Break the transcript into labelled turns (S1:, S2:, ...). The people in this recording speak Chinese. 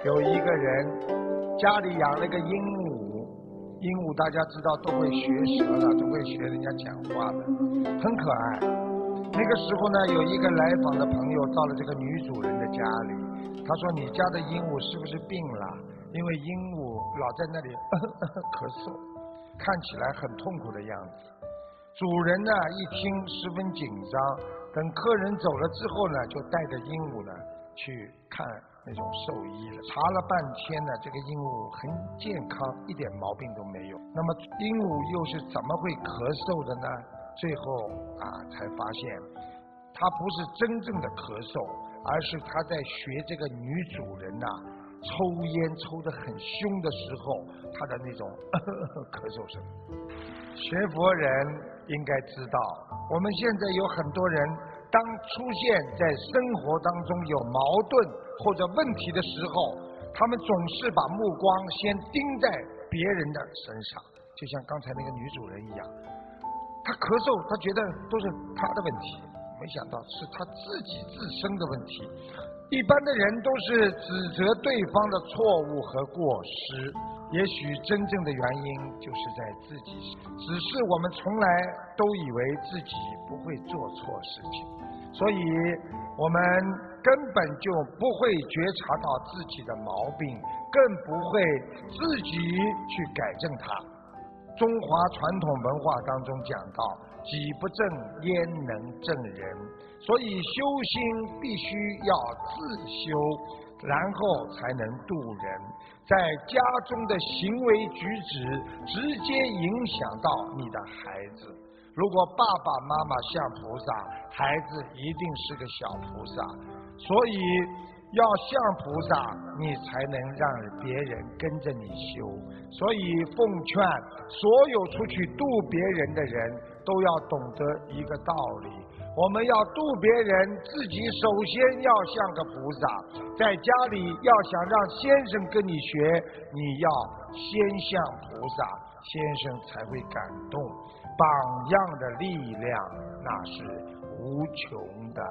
S1: 有一个人家里养了个鹦鹉，鹦鹉大家知道都会学舌了，都会学人家讲话的，很可爱。那个时候呢，有一个来访的朋友到了这个女主人的家里，他说：“你家的鹦鹉是不是病了？因为鹦鹉老在那里咳嗽，看起来很痛苦的样子。”主人呢一听十分紧张，等客人走了之后呢，就带着鹦鹉呢去看那种兽医了。查了半天呢，这个鹦鹉很健康，一点毛病都没有。那么鹦鹉又是怎么会咳嗽的呢？最后才发现，它不是真正的咳嗽，而是它在学这个女主人抽烟抽得很凶的时候，她的那种咳嗽声。学佛人应该知道，我们现在有很多人，当出现在生活当中有矛盾或者问题的时候，他们总是把目光先盯在别人的身上，就像刚才那个女主人一样，她咳嗽，她觉得都是她的问题，没想到是她自己自身的问题。一般的人都是指责对方的错误和过失，也许真正的原因就是在自己，只是我们从来都以为自己不会做错事情，所以我们根本就不会觉察到自己的毛病，更不会自己去改正它。中华传统文化当中讲到，己不正焉能正人，所以修心必须要自修，然后才能度人。在家中的行为举止直接影响到你的孩子，如果爸爸妈妈像菩萨，孩子一定是个小菩萨，所以要像菩萨，你才能让别人跟着你修。所以奉劝所有出去度别人的人都要懂得一个道理，我们要度别人，自己首先要像个菩萨，在家里要想让先生跟你学，你要先像菩萨，先生才会感动。榜样的力量那是无穷的。